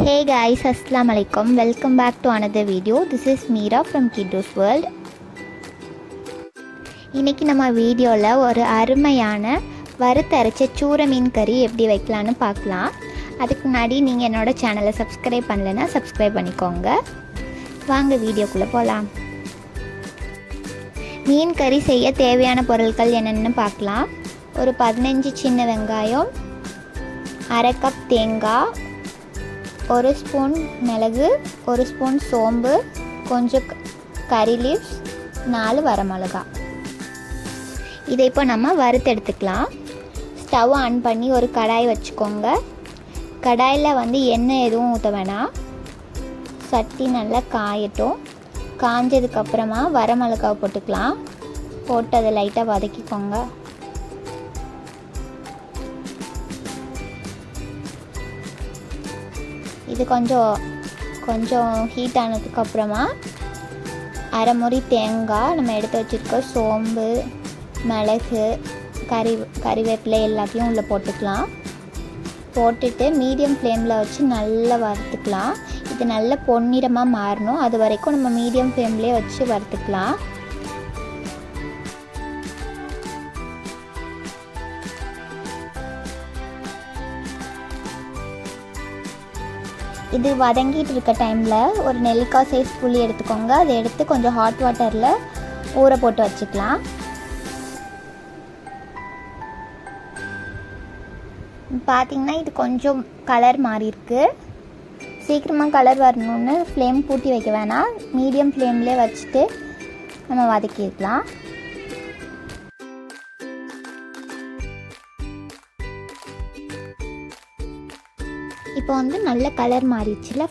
Hey guys, Assalamu alaikum. Welcome back to another video. This is Meera from kidoozworld. இன்னைக்கு நம்ம வீடியோவில் ஒரு அருமையான வறுத்தரைச்ச சூர மீன் கறி எப்படி வைக்கலான்னு பார்க்கலாம். அதுக்கு முன்னாடி நீங்கள் என்னோடய சேனலை சப்ஸ்கிரைப் பண்ணலைன்னா சப்ஸ்கிரைப் பண்ணிக்கோங்க. வாங்க வீடியோக்குள்ளே போகலாம். மீன் கறி செய்ய தேவையான பொருட்கள் என்னென்னு பார்க்கலாம். ஒரு 15 சின்ன வெங்காயம், அரை கப் தேங்காய், ஒரு ஸ்பூன் மிளகு, ஒரு ஸ்பூன் சோம்பு, கொஞ்சம் கறி லீவ்ஸ், 4 வரமிளகா. இதை இப்போ நம்ம வறுத்து எடுத்துக்கலாம். ஸ்டவ் ஆன் பண்ணி ஒரு கடாய் வச்சுக்கோங்க. கடாயில் எண்ணெய் எதுவும் ஊற்ற வேணாம். சட்டி நல்லா காயட்டும். காஞ்சதுக்கப்புறமா வரமிளகாவை போட்டுக்கலாம். போட்டு அதை லைட்டாக வதக்கிக்கோங்க. இது கொஞ்சம் ஹீட் ஆனதுக்கப்புறமா அரை முறி தேங்காய், நம்ம எடுத்து வச்சுருக்க சோம்பு, மிளகு, கறிவேப்பிலை எல்லாத்தையும் உள்ளே போட்டுக்கலாம். போட்டுட்டு மீடியம் ஃப்ளேமில் வச்சு நல்லா வறுத்துக்கலாம். இது நல்ல பொன்னிறமாக மாறணும். அது வரைக்கும் நம்ம மீடியம் ஃப்ளேம்லேயே வச்சு வறுத்துக்கலாம். இது வதங்கிட்டு இருக்க டைமில் ஒரு நெல்லிக்காய் சைஸ் புளி எடுத்துக்கோங்க. அதை எடுத்து கொஞ்சம் ஹாட் வாட்டரில் ஊற போட்டு வச்சுக்கலாம். பார்த்திங்கன்னா இது கொஞ்சம் கலர் மாறி இருக்கு. சீக்கிரமாக கலர் வரணுன்னு ஃப்ளேம் பூட்டி வைக்க வேணாம். மீடியம் ஃப்ளேம்லேயே வச்சுட்டு நம்ம வதக்கிக்கலாம். இப்போ நல்ல கலர் மாறிடுச்சுல.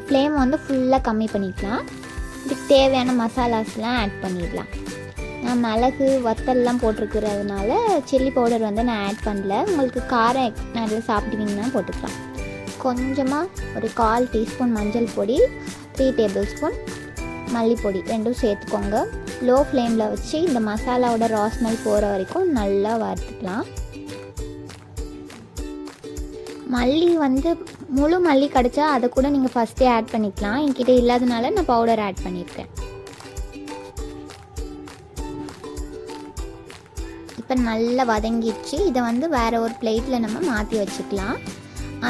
ஃப்ளேம் ஃபுல்லாக கம்மி பண்ணிக்கலாம். இதுக்கு தேவையான மசாலாஸ்லாம் ஆட் பண்ணிடலாம். நான் மிளகு வத்தல்லாம் போட்டிருக்கிறதுனால சில்லி பவுடர் நான் ஆட் பண்ணல. உங்களுக்கு காரம் நல்லா சாப்பிடுவீங்கன்னா போட்டுக்கலாம். கொஞ்சமாக ஒரு 1/4 டீஸ்பூன் மஞ்சள் பொடி, 3 டேபிள் ஸ்பூன் மல்லிப்பொடி ரெண்டும் சேர்த்துக்கோங்க. லோ ஃப்ளேமில் வச்சு இந்த மசாலாவோட ரா ஸ்மெல் போகிற வரைக்கும் நல்லா வறுத்துக்கலாம். மல்லி முழு மல்லி கிடச்சா அதை கூட நீங்கள் ஃபஸ்ட்டே ஆட் பண்ணிக்கலாம். என்கிட்ட இல்லாதனால நான் பவுடர் ஆட் பண்ணியிருக்கேன். இப்போ நல்லா வதங்கிடுச்சு. இதை வேறு ஒரு பிளேட்டில் நம்ம மாற்றி வச்சுக்கலாம்.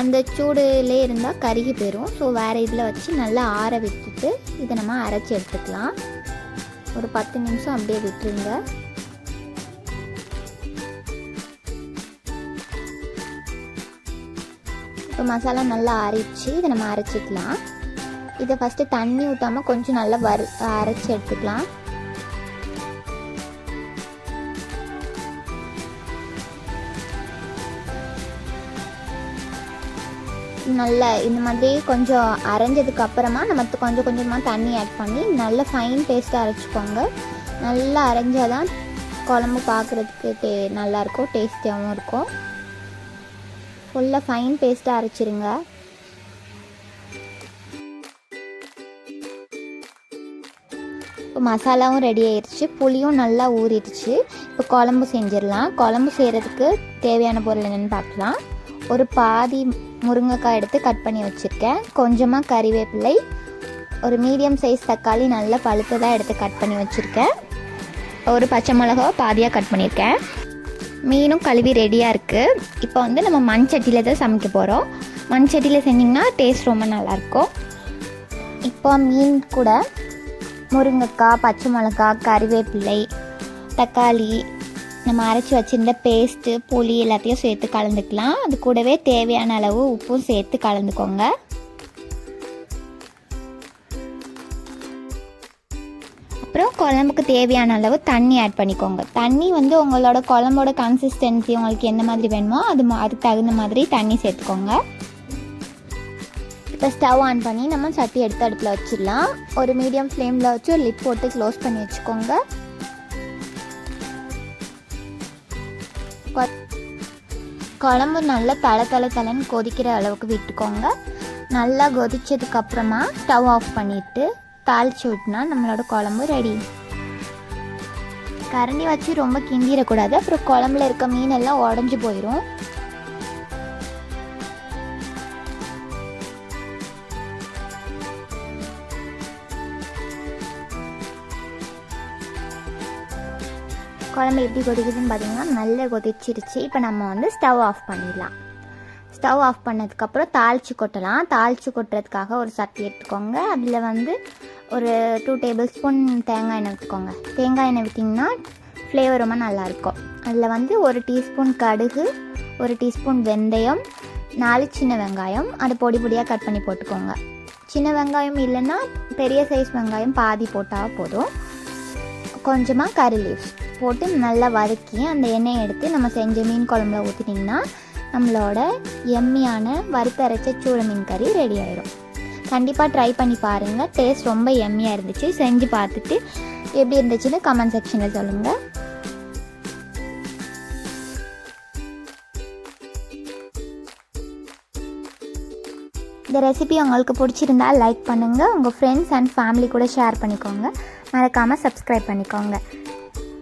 அந்த சூடுலே இருந்தால் கருகி போயிடும். ஸோ வேறு இதில் வச்சு நல்லா ஆற விட்டுட்டு இதை நம்ம அரைச்சி எடுத்துக்கலாம். ஒரு 10 நிமிஷம் அப்படியே விட்டுருங்க. இப்போ மசாலா நல்லா அரைச்சி இதை நம்ம அரைச்சிக்கலாம். இதை ஃபஸ்ட்டு தண்ணி ஊற்றாமல் கொஞ்சம் நல்லா அரைச்சி எடுத்துக்கலாம். நல்லா இந்த மாதிரி கொஞ்சம் அரைஞ்சதுக்கு அப்புறமா நம்ம கொஞ்சம் கொஞ்சமாக தண்ணி ஆட் பண்ணி நல்லா ஃபைன் பேஸ்ட்டாக அரைச்சிக்கோங்க. நல்லா அரைஞ்சால் தான் குழம்பு பார்க்குறதுக்கு நல்லாயிருக்கும், டேஸ்டியாகவும் இருக்கும். ஃபுல்லாக ஃபைன் பேஸ்ட்டாக அரைச்சிருங்க. இப்போ மசாலாவும் ரெடி ஆயிடுச்சு, புளியும் நல்லா ஊறிடுச்சு. இப்போ குழம்பு செஞ்சிடலாம். குழம்பு செய்கிறதுக்கு தேவையான பொருள் என்னென்னு பார்க்கலாம். ஒரு பாதி முருங்கைக்காய் எடுத்து கட் பண்ணி வச்சுருக்கேன். கொஞ்சமாக கறிவேப்பிலை, ஒரு மீடியம் சைஸ் தக்காளி நல்லா பழுத்ததாக எடுத்து கட் பண்ணி வச்சுருக்கேன். ஒரு பச்சை மிளகாவை பாதியாக கட் பண்ணியிருக்கேன். மீனும் கழுவி ரெடியாக இருக்குது. இப்போ நம்ம மண் சட்டியில் தான் சமைக்க போகிறோம். மண் சட்டியில் செஞ்சிங்கன்னா டேஸ்ட் ரொம்ப நல்லாயிருக்கும். இப்போ மீன் கூட முருங்கைக்காய், பச்சை மிளகாய், கறிவேப்பிலை, தக்காளி, நம்ம அரைச்சி வச்சுருந்த பேஸ்ட்டு, புளி எல்லாத்தையும் சேர்த்து கலந்துக்கலாம். அது கூடவே தேவையான அளவு உப்பும் சேர்த்து கலந்துக்கோங்க. அப்புறம் குழம்புக்கு தேவையான அளவு தண்ணி ஆட் பண்ணிக்கோங்க. தண்ணி உங்களோட குழம்போட கன்சிஸ்டன்சி உங்களுக்கு எந்த மாதிரி வேணுமோ அதுக்கு தகுந்த மாதிரி தண்ணி சேர்த்துக்கோங்க. இப்போ ஸ்டவ் ஆன் பண்ணி நம்ம சட்டி எடுத்து அடுப்பில் வச்சிடலாம். ஒரு மீடியம் ஃப்ளேமில் வச்சு ஒரு லிட் போட்டு க்ளோஸ் பண்ணி வச்சுக்கோங்க. குழம்பு நல்லா தலை கொதிக்கிற அளவுக்கு விட்டுக்கோங்க. நல்லா கொதிச்சதுக்கப்புறமா ஸ்டவ் ஆஃப் பண்ணிவிட்டு தாளிச்சு விட்டுனா நம்மளோட குழம்பு ரெடி. கரண்டி வச்சு ரொம்ப கிண்டிடக்கூடாது, அப்புறம் குழம்புல இருக்க மீனெல்லாம் உடஞ்சி போயிடும். குழம்பு எப்படி கொதிக்குதுன்னு பார்த்தீங்கன்னா நல்லா கொதிச்சிருச்சு. இப்போ நம்ம வந்து ஸ்டவ் ஆஃப் பண்ணிடலாம். ஸ்டவ் ஆஃப் பண்ணதுக்கப்புறம் தாளித்து கொட்டலாம். தாளித்து கொட்டுறதுக்காக ஒரு சட்டி எடுத்துக்கோங்க. அதில் வந்து ஒரு 2 டேபிள் ஸ்பூன் தேங்காய் எண்ணெய் ஊற்றிக்கோங்க. தேங்காய் எண்ணெய் விட்டிங்கன்னா ஃப்ளேவர் ரொம்ப நல்லாயிருக்கும். அதில் வந்து 1 டீஸ்பூன் கடுகு, 1 டீஸ்பூன் வெந்தயம், 4 சின்ன வெங்காயம் அதை பொடி பொடியாக கட் பண்ணி போட்டுக்கோங்க. சின்ன வெங்காயம் இல்லைன்னா பெரிய சைஸ் வெங்காயம் பாதி போட்டால் போதும். கொஞ்சமாக கறி லீவ்ஸ் போட்டு நல்லா வதக்கி அந்த எண்ணெயை எடுத்து நம்ம செஞ்ச மீன் குழம்புல ஊற்றிட்டிங்கன்னா நம்மளோட எம்மியான வறுத்தரைச்ச சூட மீன் கறி ரெடி ஆயிடும். கண்டிப்பாக ட்ரை பண்ணி பாருங்கள். டேஸ்ட் ரொம்ப எம்மியாக இருந்துச்சு. செஞ்சு பார்த்துட்டு எப்படி இருந்துச்சுன்னு கமெண்ட் செக்ஷனில் சொல்லுங்கள். இந்த ரெசிபி உங்களுக்கு பிடிச்சிருந்தா லைக் பண்ணுங்கள். உங்கள் ஃப்ரெண்ட்ஸ் அண்ட் ஃபேமிலி கூட ஷேர் பண்ணிக்கோங்க. மறக்காமல் சப்ஸ்கிரைப் பண்ணிக்கோங்க.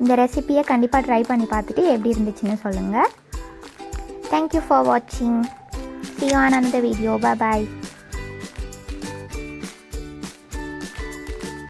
இந்த ரெசிபியை கண்டிப்பாக ட்ரை பண்ணி பார்த்துட்டு எப்படி இருந்துச்சுன்னு சொல்லுங்கள். Thank you for watching. See you on another video. Bye bye.